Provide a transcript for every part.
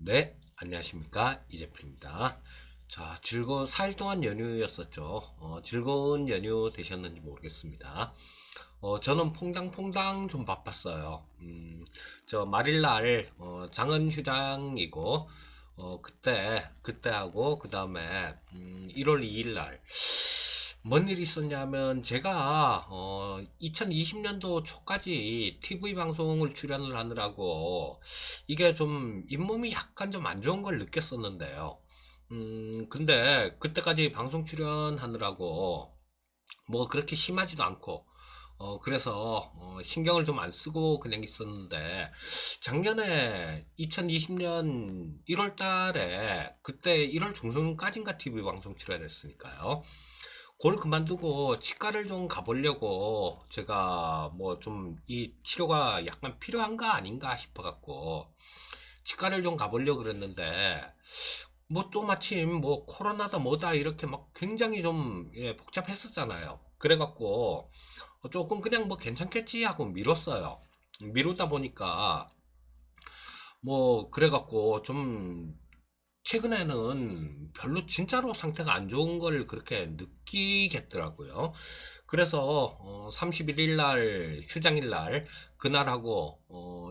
네, 안녕하십니까. 이재필입니다. 자, 즐거운 4일 동안 연휴였었죠. 즐거운 연휴 되셨는지 모르겠습니다. 저는 퐁당퐁당 좀 바빴어요. 저 말일날, 장은 휴장이고, 그때 하고, 그 다음에, 1월 2일날, 뭔 일이 있었냐면, 제가, 2020년도 초까지 TV 방송을 출연을 하느라고, 이게 좀 잇몸이 약간 좀 안 좋은 걸 느꼈었는데요. 근데 그때까지 방송 출연하느라고 뭐 그렇게 심하지도 않고, 그래서 신경을 좀 안 쓰고 그냥 있었는데, 작년에 2020년 1월 달에 그때 1월 중순까지인가 TV 방송 출연했으니까요. 그걸 그만두고 치과를 좀 가보려고 제가 뭐 좀 이 치료가 약간 필요한가 아닌가 싶어갖고 치과를 좀 가보려고 그랬는데, 뭐 또 마침 뭐 코로나다 뭐다 이렇게 막 굉장히 좀 복잡했었잖아요. 그래갖고 조금 그냥 뭐 괜찮겠지 하고 미뤘어요. 미루다 보니까 뭐 그래갖고 좀 최근에는 별로 진짜로 상태가 안 좋은 걸 그렇게 느끼겠더라고요. 그래서 31일 날 휴장일 날 그날하고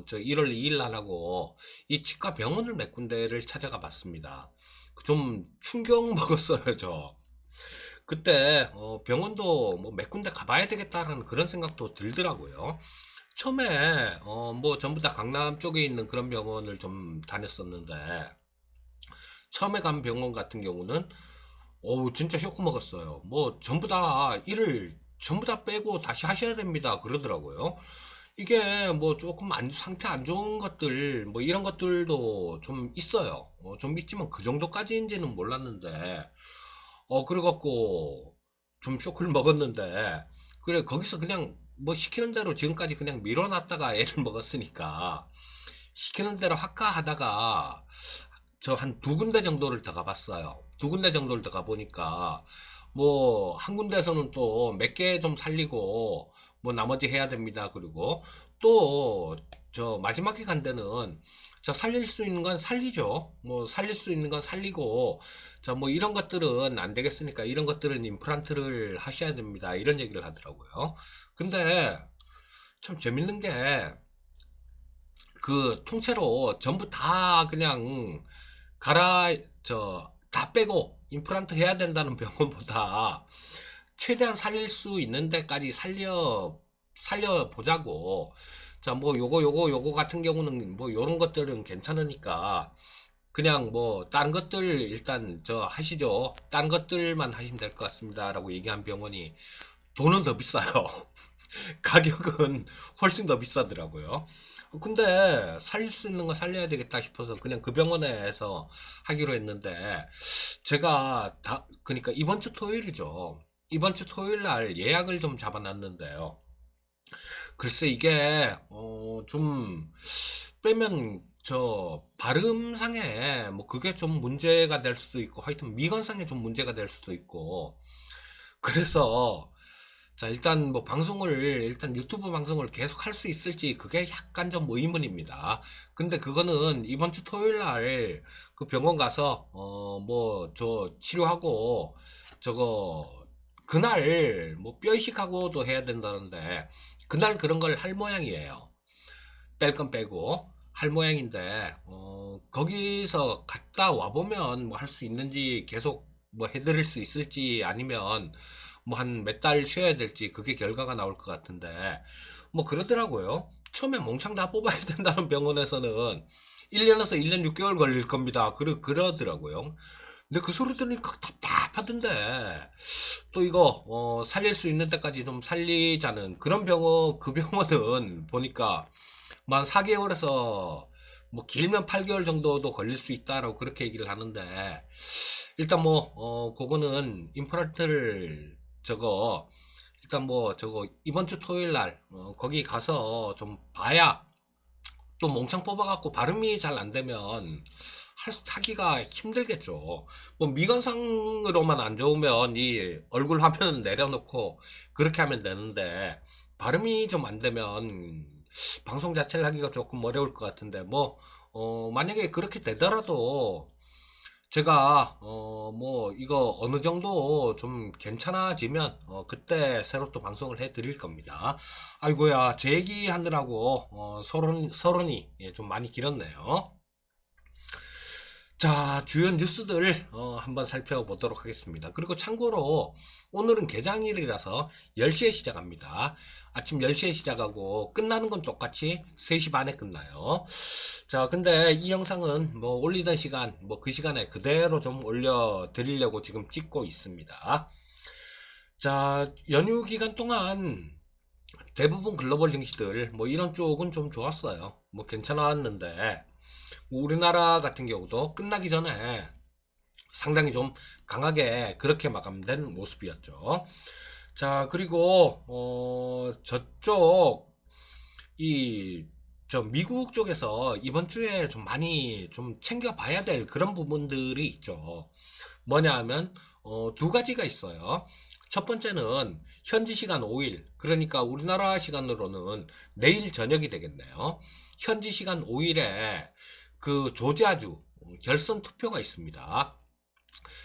저 1월 2일 날하고 이 치과 병원을 몇 군데를 찾아가 봤습니다. 좀 충격 먹었어요, 저. 그때 병원도 뭐 몇 군데 가봐야 되겠다라는 그런 생각도 들더라고요. 처음에 뭐 전부 다 강남 쪽에 있는 그런 병원을 좀 다녔었는데, 처음에 간 병원 같은 경우는 진짜 쇼크 먹었어요. 뭐 전부 다 일을 전부 다 빼고 다시 하셔야 됩니다 그러더라고요. 이게 뭐 조금 상태 안 좋은 것들 뭐 이런 것들도 좀 있어요. 좀 있지만 그 정도까지인지는 몰랐는데, 그래갖고 좀 쇼크를 먹었는데, 그래 거기서 그냥 뭐 시키는 대로 지금까지 그냥 밀어놨다가 애를 먹었으니까 시키는 대로 하하다가 저 한 두 군데 정도를 더 가봤어요. 두 군데 정도를 더 가보니까 뭐 한 군데에서는 또 몇 개 좀 살리고 뭐 나머지 해야 됩니다. 그리고 또 저 마지막에 간 데는 저 살릴 수 있는 건 살리죠. 뭐 살릴 수 있는 건 살리고 자 뭐 이런 것들은 안 되겠으니까 이런 것들은 임플란트를 하셔야 됩니다. 이런 얘기를 하더라고요. 근데 참 재밌는 게 그 통째로 전부 다 그냥 갈아 다 빼고 임플란트 해야 된다는 병원보다 최대한 살릴 수 있는 데까지 살려 보자고. 자 뭐 요거 같은 경우는 뭐 요런 것들은 괜찮으니까 그냥 뭐 다른 것들 일단 저 하시죠, 다른 것들만 하시면 될 것 같습니다라고 얘기한 병원이 돈은 더 비싸요. 가격은 훨씬 더 비싸더라고요. 근데 살릴 수 있는 거 살려야 되겠다 싶어서 그냥 그 병원에서 하기로 했는데, 제가 그러니까 이번 주 토요일이죠. 이번 주 토요일 날 예약을 좀 잡아놨는데요. 글쎄 이게 좀 빼면 저 발음상에 뭐 그게 좀 문제가 될 수도 있고, 하여튼 미관상에 좀 문제가 될 수도 있고, 그래서 자, 일단 뭐 일단 유튜브 방송을 계속 할 수 있을지 그게 약간 좀 의문입니다. 근데 그거는 이번 주 토요일 날 그 병원 가서, 뭐 저 치료하고, 저거, 그날 뭐 뼈 이식하고도 해야 된다는데, 그날 그런 걸 할 모양이에요. 뺄 건 빼고 할 모양인데, 거기서 갔다 와보면 뭐 할 수 있는지, 계속 뭐 해드릴 수 있을지, 아니면 뭐 한 몇 달 쉬어야 될지, 그게 결과가 나올 것 같은데, 뭐 그러더라고요. 처음에 몽창 다 뽑아야 된다는 병원에서는 1년에서 1년 6개월 걸릴 겁니다. 그러더라고요. 근데 그 소리 들으니까 답답하던데, 또 이거 살릴 수 있는 데까지 좀 살리자는 그런 그 병원은 보니까 만 4개월에서 뭐 길면 8개월 정도도 걸릴 수 있다라고 그렇게 얘기를 하는데, 일단 뭐 그거는 임플란트를 저거 일단 뭐 저거 이번 주 토요일 날 거기 가서 좀 봐야, 또 몽창 뽑아갖고 발음이 잘 안 되면 하기가 힘들겠죠. 뭐 미관상으로만 안 좋으면 이 얼굴 화면을 내려놓고 그렇게 하면 되는데, 발음이 좀 안 되면 방송 자체를 하기가 조금 어려울 것 같은데, 뭐 만약에 그렇게 되더라도 제가 뭐 이거 어느 정도 좀 괜찮아지면 그때 새로 또 방송을 해 드릴 겁니다. 아이고야, 제 얘기 하느라고 서론이 좀 많이 길었네요. 자, 주요 뉴스들 한번 살펴보도록 하겠습니다. 그리고 참고로 오늘은 개장일이라서 10시에 시작합니다. 아침 10시에 시작하고 끝나는 건 똑같이 3시 반에 끝나요. 자, 근데 이 영상은 뭐 올리던 시간, 뭐 그 시간에 그대로 좀 올려드리려고 지금 찍고 있습니다. 자, 연휴 기간 동안 대부분 글로벌 증시들 뭐 이런 쪽은 좀 좋았어요. 뭐 괜찮았는데 우리나라 같은 경우도 끝나기 전에 상당히 좀 강하게 그렇게 마감된 모습이었죠. 자, 그리고 저쪽 미국 쪽에서 이번 주에 좀 많이 좀 챙겨봐야 될 그런 부분들이 있죠. 뭐냐 하면 두 가지가 있어요. 첫 번째는 현지 시간 5일, 그러니까 우리나라 시간으로는 내일 저녁이 되겠네요. 현지 시간 5일에 그 조지아주 결선 투표가 있습니다.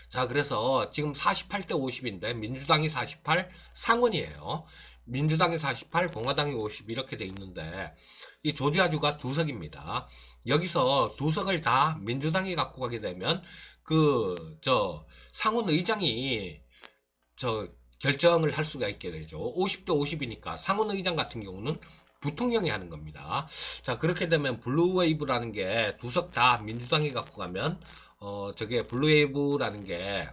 자, 그래서 지금 48대 50인데 민주당이 48, 상원이에요. 민주당이 48, 공화당이 50 이렇게 돼 있는데 이 조지아주가 두 석입니다. 여기서 두 석을 다 민주당이 갖고 가게 되면 상원 의장이 결정을 할 수가 있게 되죠. 50대 50이니까 상원 의장 같은 경우는 부통령이 하는 겁니다. 자, 그렇게 되면 블루웨이브라는 게 두 석 다 민주당이 갖고 가면 저게 블루웨이브라는 게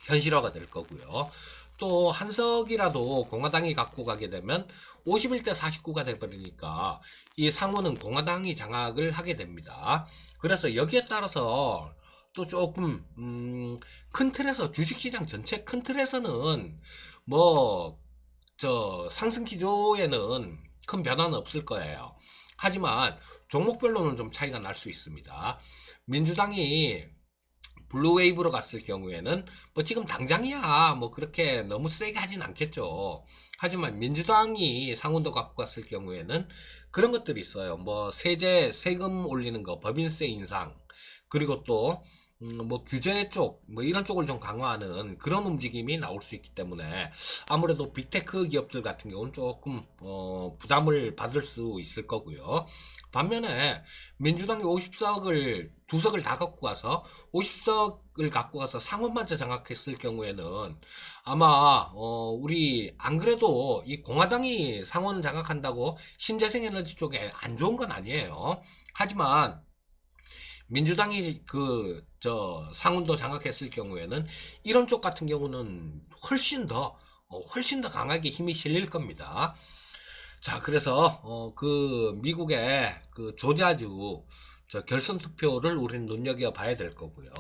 현실화가 될 거고요. 또 한 석이라도 공화당이 갖고 가게 되면 51대 49가 돼버리니까 이 상원은 공화당이 장악을 하게 됩니다. 그래서 여기에 따라서 또 조금 큰 틀에서 주식시장 전체 큰 틀에서는 뭐 상승 기조에는 큰 변화는 없을 거예요. 하지만 종목별로는 좀 차이가 날 수 있습니다. 민주당이 블루웨이브로 갔을 경우에는 뭐 지금 당장이야 뭐 그렇게 너무 세게 하진 않겠죠. 하지만 민주당이 상원도 갖고 갔을 경우에는 그런 것들이 있어요. 뭐 세금 올리는 거, 법인세 인상, 그리고 또 뭐 규제 쪽, 뭐 이런 쪽을 좀 강화하는 그런 움직임이 나올 수 있기 때문에 아무래도 빅테크 기업들 같은 경우는 조금 부담을 받을 수 있을 거고요. 반면에 민주당이 50석을 두 석을 다 갖고 가서 50석을 갖고 가서 상원만 장악했을 경우에는 아마 우리 안 그래도 이 공화당이 상원 장악한다고 신재생에너지 쪽에 안 좋은 건 아니에요. 하지만 민주당이 상원도 장악했을 경우에는 이런 쪽 같은 경우는 훨씬 더 강하게 힘이 실릴 겁니다. 자, 그래서 미국의 그 조지아주 결선 투표를 우리는 눈여겨 봐야 될 거고요.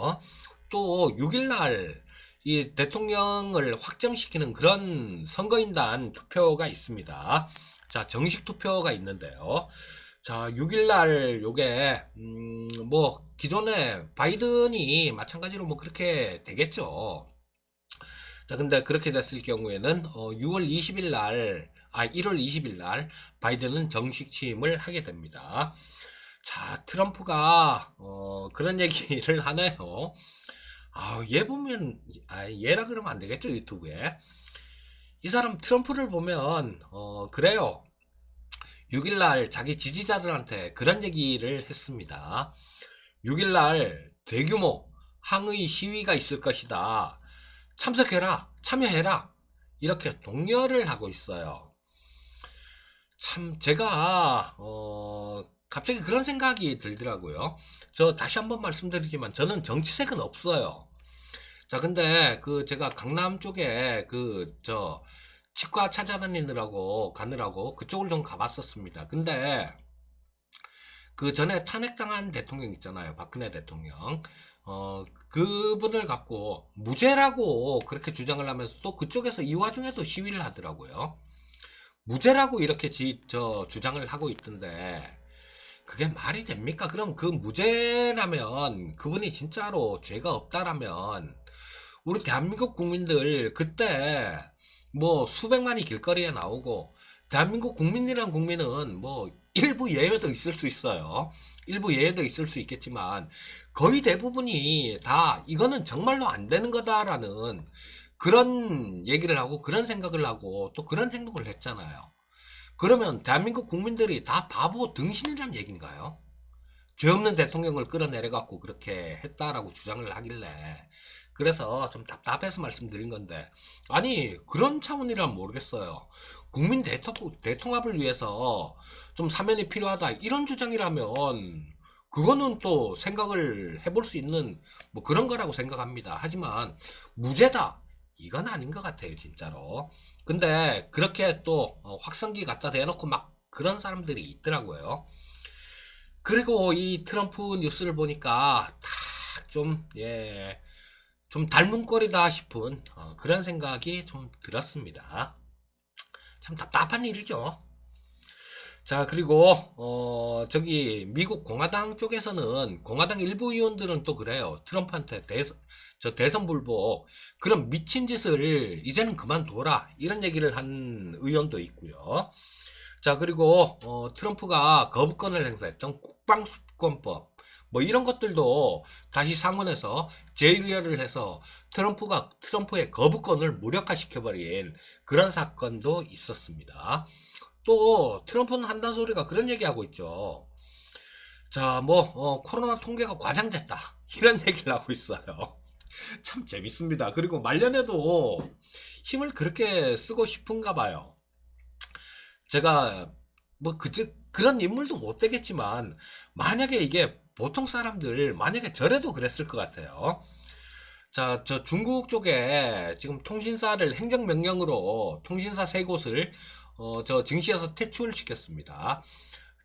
또 6일날 이 대통령을 확정시키는 그런 선거인단 투표가 있습니다. 자, 정식 투표가 있는데요. 자, 6일날 요게 뭐 기존에 바이든이 마찬가지로 뭐 그렇게 되겠죠. 자, 근데 그렇게 됐을 경우에는 1월 20일 날 바이든은 정식 취임을 하게 됩니다. 자, 트럼프가 그런 얘기를 하네요. 얘 보면 얘라 그러면 안 되겠죠, 유튜브에. 이 사람 트럼프를 보면 그래요. 6일날 자기 지지자들한테 그런 얘기를 했습니다. 6일날 대규모 항의 시위가 있을 것이다. 참여해라. 이렇게 독려를 하고 있어요. 참 제가 갑자기 그런 생각이 들더라고요. 저 다시 한번 말씀드리지만 저는 정치색은 없어요. 자, 근데 제가 강남 쪽에 치과 찾아다니느라고 가느라고 그쪽을 좀 가봤었습니다. 근데 그 전에 탄핵당한 대통령 있잖아요. 박근혜 대통령. 그분을 갖고 무죄라고 그렇게 주장을 하면서 또 그쪽에서 이 와중에도 시위를 하더라고요. 무죄라고 이렇게 주장을 하고 있던데 그게 말이 됩니까? 그럼 그 무죄라면 그분이 진짜로 죄가 없다라면 우리 대한민국 국민들 그때 뭐 수백만이 길거리에 나오고 대한민국 국민이란 국민은 뭐 일부 예외도 있을 수 있어요. 일부 예외도 있을 수 있겠지만 거의 대부분이 다 이거는 정말로 안 되는 거다라는 그런 얘기를 하고 그런 생각을 하고 또 그런 행동을 했잖아요. 그러면 대한민국 국민들이 다 바보 등신이란 얘기인가요? 죄 없는 대통령을 끌어내려갖고 그렇게 했다라고 주장을 하길래 그래서 좀 답답해서 말씀드린 건데 아니 그런 차원이란 모르겠어요. 국민 대통합을 위해서 좀 사면이 필요하다 이런 주장이라면 그거는 또 생각을 해볼 수 있는 뭐 그런 거라고 생각합니다. 하지만 무죄다 이건 아닌 것 같아요 진짜로. 근데 그렇게 또 확성기 갖다 대놓고 막 그런 사람들이 있더라고요. 그리고 이 트럼프 뉴스를 보니까 딱 좀, 예, 좀 닮은 꼴이다 싶은 그런 생각이 좀 들었습니다. 참 답답한 일이죠. 자, 그리고, 저기, 미국 공화당 쪽에서는, 공화당 일부 의원들은 또 그래요. 트럼프한테 대선 불복, 그런 미친 짓을 이제는 그만둬라. 이런 얘기를 한 의원도 있고요. 자, 그리고 트럼프가 거부권을 행사했던 국방수권법 뭐 이런 것들도 다시 상원에서 재의결을 해서 트럼프의 거부권을 무력화시켜버린 그런 사건도 있었습니다. 또 트럼프는 한다는 소리가 그런 얘기하고 있죠. 자, 뭐 코로나 통계가 과장됐다 이런 얘기를 하고 있어요. 참 재밌습니다. 그리고 말년에도 힘을 그렇게 쓰고 싶은가 봐요. 제가 뭐 그런 인물도 못 되겠지만 만약에 이게 보통 사람들 만약에 저래도 그랬을 것 같아요. 자, 저 중국 쪽에 지금 통신사를 행정명령으로 통신사 세 곳을 저 증시에서 퇴출을 시켰습니다.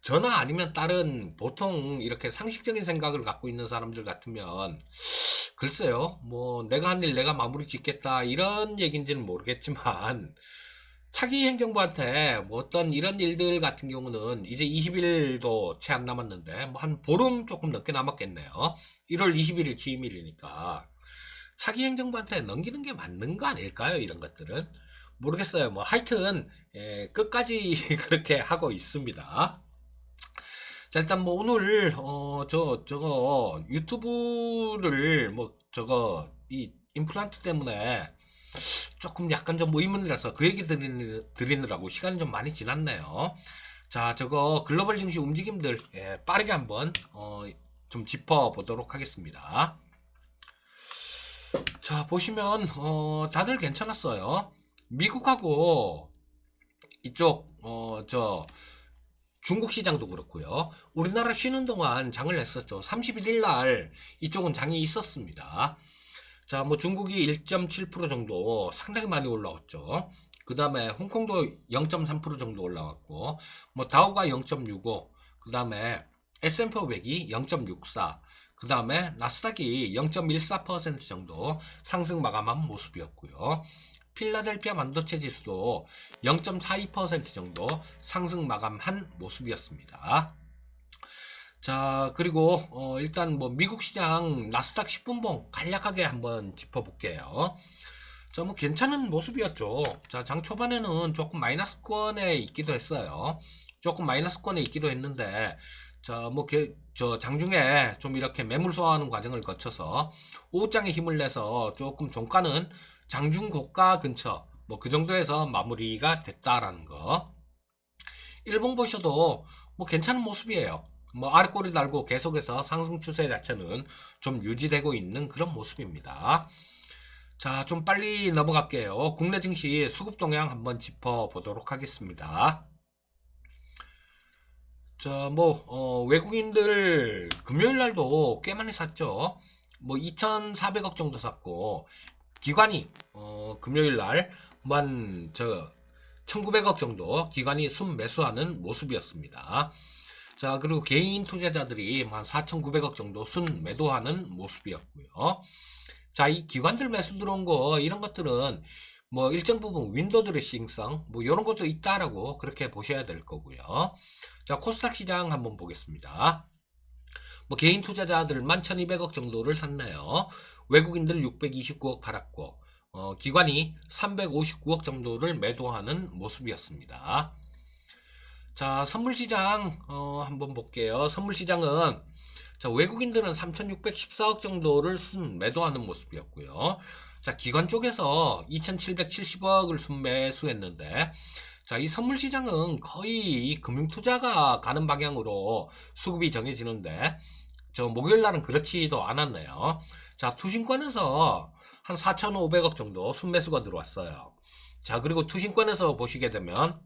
저나 아니면 다른 보통 이렇게 상식적인 생각을 갖고 있는 사람들 같으면 글쎄요, 뭐 내가 한 일 내가 마무리 짓겠다 이런 얘기인지는 모르겠지만 차기 행정부한테 뭐 어떤 이런 일들 같은 경우는 이제 20일도 채 안 남았는데 뭐 한 보름 조금 넘게 남았겠네요. 1월 21일 취임일이니까 차기 행정부한테 넘기는 게 맞는 거 아닐까요? 이런 것들은 모르겠어요. 뭐 하여튼 끝까지 그렇게 하고 있습니다. 자, 일단 뭐 오늘 저거 유튜브를 뭐 저거 이 임플란트 때문에 조금 약간 좀 의문이라서 그 얘기 드리느라고 시간이 좀 많이 지났네요. 자, 저거 글로벌 증시 움직임들 빠르게 한번 좀 짚어보도록 하겠습니다. 자, 보시면 다들 괜찮았어요. 미국하고 이쪽 저 중국 시장도 그렇고요. 우리나라 쉬는 동안 장을 했었죠. 31일 날 이쪽은 장이 있었습니다. 자, 뭐 중국이 1.7% 정도 상당히 많이 올라왔죠. 그 다음에 홍콩도 0.3% 정도 올라왔고, 뭐 다우가 0.65, 그 다음에 S&P 500이 0.64, 그 다음에 나스닥이 0.14% 정도 상승 마감한 모습이었고요. 필라델피아 반도체 지수도 0.42% 정도 상승 마감한 모습이었습니다. 자, 그리고 일단 뭐 미국 시장 나스닥 10분봉 간략하게 한번 짚어볼게요. 자, 뭐 괜찮은 모습이었죠. 자, 장 초반에는 조금 마이너스권에 있기도 했어요. 조금 마이너스권에 있기도 했는데, 자, 뭐 저 장중에 좀 이렇게 매물 소화하는 과정을 거쳐서 오후장에 힘을 내서 조금 종가는 장중 고가 근처 뭐 그 정도에서 마무리가 됐다라는 거. 일봉 보셔도 뭐 괜찮은 모습이에요. 뭐 아래꼬리 달고 계속해서 상승 추세 자체는 좀 유지되고 있는 그런 모습입니다. 자, 좀 빨리 넘어갈게요. 국내 증시 수급 동향 한번 짚어보도록 하겠습니다. 자, 뭐 외국인들 금요일 날도 꽤 많이 샀죠. 뭐 2,400억 정도 샀고 기관이 금요일 날만 1,900억 정도 기관이 순매수하는 모습이었습니다. 자, 그리고 개인 투자자들이 한 4,900억 정도 순매도하는 모습이었고요. 자, 이 기관들 매수 들어온 거 이런 것들은 뭐 일정 부분 윈도우 드레싱성 뭐 이런 것도 있다라고 그렇게 보셔야 될 거고요. 자, 코스닥 시장 한번 보겠습니다. 뭐 개인 투자자들만 1,200억 정도를 샀네요. 외국인들 629억 팔았고 기관이 359억 정도를 매도하는 모습이었습니다. 자, 선물시장 한번 볼게요. 선물시장은 자, 외국인들은 3,614억 정도를 순매도하는 모습이었고요. 자, 기관 쪽에서 2,770억을 순매수했는데, 자, 이 선물시장은 거의 금융투자가 가는 방향으로 수급이 정해지는데, 저 목요일 날은 그렇지도 않았네요. 자, 투신권에서 한 4,500억 정도 순매수가 들어왔어요. 자, 그리고 투신권에서 보시게 되면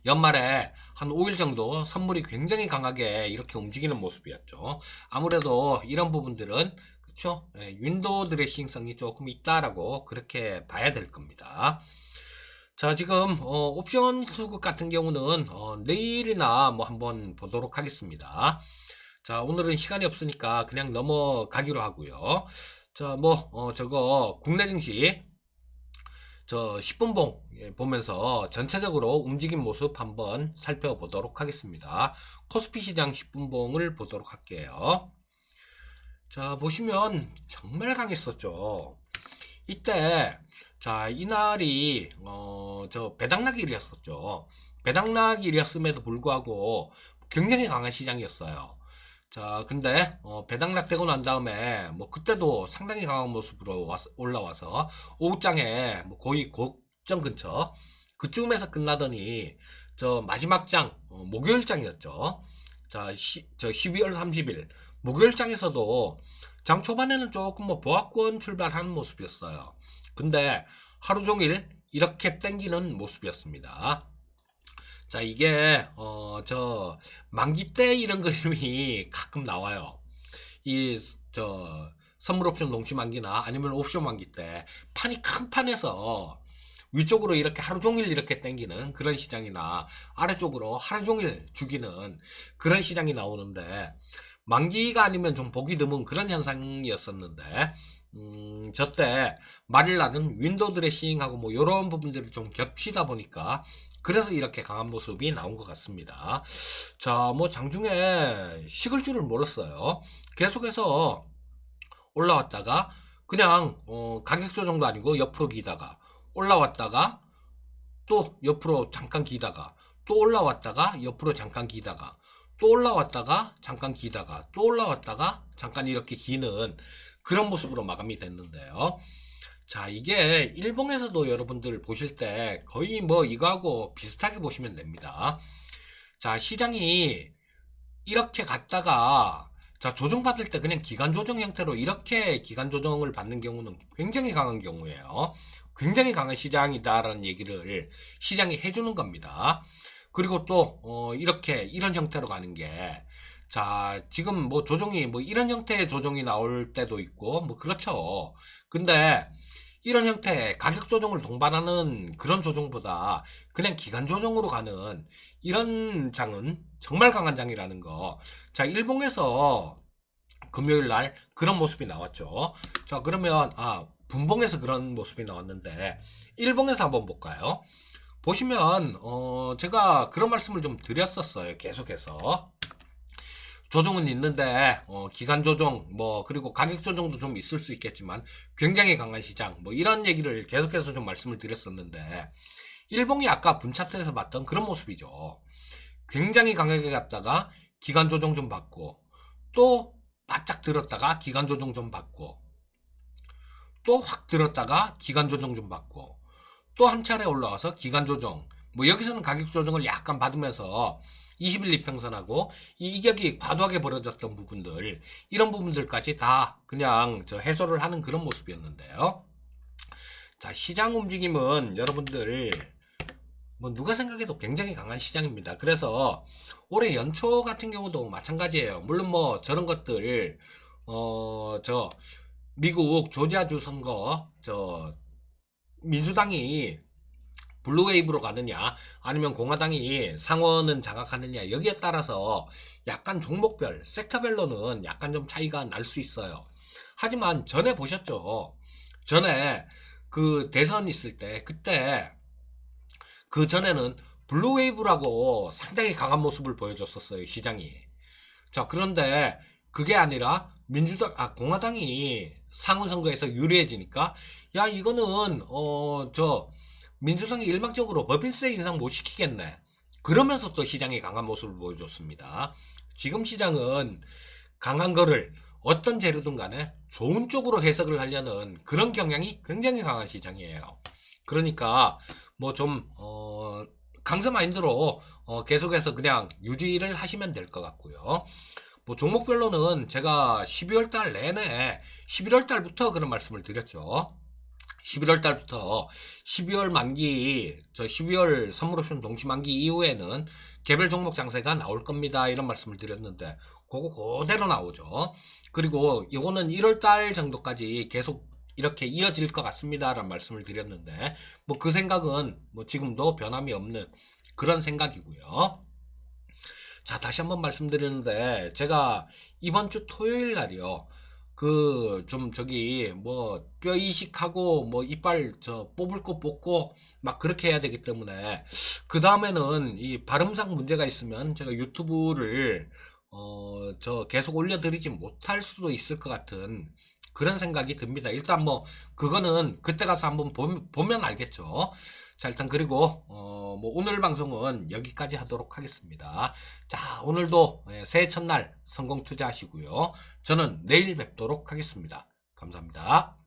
연말에 한 5일 정도 선물이 굉장히 강하게 이렇게 움직이는 모습이었죠. 아무래도 이런 부분들은 그쵸? 예, 윈도우 드레싱성이 조금 있다라고 그렇게 봐야 될 겁니다. 자, 지금 옵션 수급 같은 경우는 내일이나 뭐 한번 보도록 하겠습니다. 자, 오늘은 시간이 없으니까 그냥 넘어가기로 하고요. 자, 저거 국내 증시 저 10분봉 보면서 전체적으로 움직임 모습 한번 살펴보도록 하겠습니다. 코스피 시장 10분봉을 보도록 할게요. 자, 보시면 정말 강했었죠. 이때 자, 이날이 저 배당락일이었었죠. 배당락일이었음에도 불구하고 굉장히 강한 시장이었어요. 자, 근데 배당락 되고 난 다음에 뭐 그때도 상당히 강한 모습으로 올라와서 오후장에 뭐 거의 고점 근처 그쯤에서 끝나더니 저 마지막 장 목요일장이었죠. 자, 저 12월 30일 목요일장에서도 장 초반에는 조금 뭐 보합권 출발하는 모습이었어요. 근데 하루 종일 이렇게 땡기는 모습이었습니다. 자, 이게 저 만기 때 이런 그림이 가끔 나와요. 이 저 선물 옵션 농지 만기나 아니면 옵션 만기 때 판이 큰 판에서 위쪽으로 이렇게 하루 종일 이렇게 땡기는 그런 시장이나 아래쪽으로 하루 종일 죽이는 그런 시장이 나오는데 만기가 아니면 좀 보기 드문 그런 현상이었었는데 저때 말일날은 윈도우 드레싱하고 뭐 이런 부분들이 좀 겹치다 보니까 그래서 이렇게 강한 모습이 나온 것 같습니다. 자, 뭐 장중에 식을 줄을 몰랐어요. 계속해서 올라왔다가 그냥 가격 조정도 아니고 옆으로 기다가 올라왔다가 또 옆으로 잠깐 기다가 또 올라왔다가 옆으로 잠깐 기다가 또 올라왔다가 잠깐 기다가 또 올라왔다가 잠깐 이렇게 기는 그런 모습으로 마감이 됐는데요. 자, 이게 일봉에서도 여러분들 보실 때 거의 뭐 이거하고 비슷하게 보시면 됩니다. 자, 시장이 이렇게 갔다가 자, 조정받을 때 그냥 기간 조정 형태로 이렇게 기간 조정을 받는 경우는 굉장히 강한 경우예요. 굉장히 강한 시장이다라는 얘기를 시장이 해주는 겁니다. 그리고 또 이렇게 이런 형태로 가는 게 자, 지금 뭐 조정이 뭐 이런 형태의 조정이 나올 때도 있고 뭐 그렇죠. 근데 이런 형태의 가격 조정을 동반하는 그런 조정보다 그냥 기간 조정으로 가는 이런 장은 정말 강한 장이라는 거. 자, 일봉에서 금요일 날 그런 모습이 나왔죠. 자, 그러면 분봉에서 그런 모습이 나왔는데 일봉에서 한번 볼까요? 보시면 제가 그런 말씀을 좀 드렸었어요. 계속해서. 조정은 있는데 기간 조정 뭐 그리고 가격 조정도 좀 있을 수 있겠지만 굉장히 강한 시장 뭐 이런 얘기를 계속해서 좀 말씀을 드렸었는데 일봉이 아까 분차트에서 봤던 그런 모습이죠. 굉장히 강하게 갔다가 기간 조정 좀 받고 또 바짝 들었다가 기간 조정 좀 받고 또 확 들었다가 기간 조정 좀 받고 또 한 차례 올라와서 기간 조정 뭐 여기서는 가격 조정을 약간 받으면서 20일 이평선하고 이 이격이 과도하게 벌어졌던 부분들 이런 부분들까지 다 그냥 저 해소를 하는 그런 모습이었는데요. 자, 시장 움직임은 여러분들 뭐 누가 생각해도 굉장히 강한 시장입니다. 그래서 올해 연초 같은 경우도 마찬가지예요. 물론 뭐 저런 것들 저 미국 조지아주 선거 저 민주당이 블루웨이브로 가느냐 아니면 공화당이 상원은 장악하느냐 여기에 따라서 약간 종목별 섹터별로는 약간 좀 차이가 날 수 있어요. 하지만 전에 보셨죠. 전에 그 대선 있을 때 그때 그 전에는 블루웨이브라고 상당히 강한 모습을 보여줬었어요. 시장이. 자, 그런데 그게 아니라 공화당이 상원 선거에서 유리해지니까 야, 이거는 저 민주당이 일방적으로 법인세 인상 못 시키겠네. 그러면서 또 시장이 강한 모습을 보여줬습니다. 지금 시장은 강한 거를 어떤 재료든 간에 좋은 쪽으로 해석을 하려는 그런 경향이 굉장히 강한 시장이에요. 그러니까 뭐 좀 강세 마인드로 계속해서 그냥 유지를 하시면 될 것 같고요. 뭐 종목별로는 제가 12월 달 내내 11월 달부터 그런 말씀을 드렸죠. 11월 달부터 12월 만기, 12월 선물옵션 동시 만기 이후에는 개별 종목 장세가 나올 겁니다. 이런 말씀을 드렸는데, 그거 그대로 나오죠. 그리고 이거는 1월 달 정도까지 계속 이렇게 이어질 것 같습니다. 라는 말씀을 드렸는데, 뭐 그 생각은 뭐 지금도 변함이 없는 그런 생각이고요. 자, 다시 한번 말씀드리는데, 제가 이번 주 토요일 날이요. 뭐 뼈 이식하고 뭐 이빨 뽑을 거 뽑고 막 그렇게 해야 되기 때문에 그 다음에는 이 발음상 문제가 있으면 제가 유튜브를 계속 올려드리지 못할 수도 있을 것 같은 그런 생각이 듭니다. 일단 뭐 그거는 그때 가서 한번 보면 알겠죠. 자, 일단 그리고 뭐 오늘 방송은 여기까지 하도록 하겠습니다. 자, 오늘도 새해 첫날 성공 투자하시고요. 저는 내일 뵙도록 하겠습니다. 감사합니다.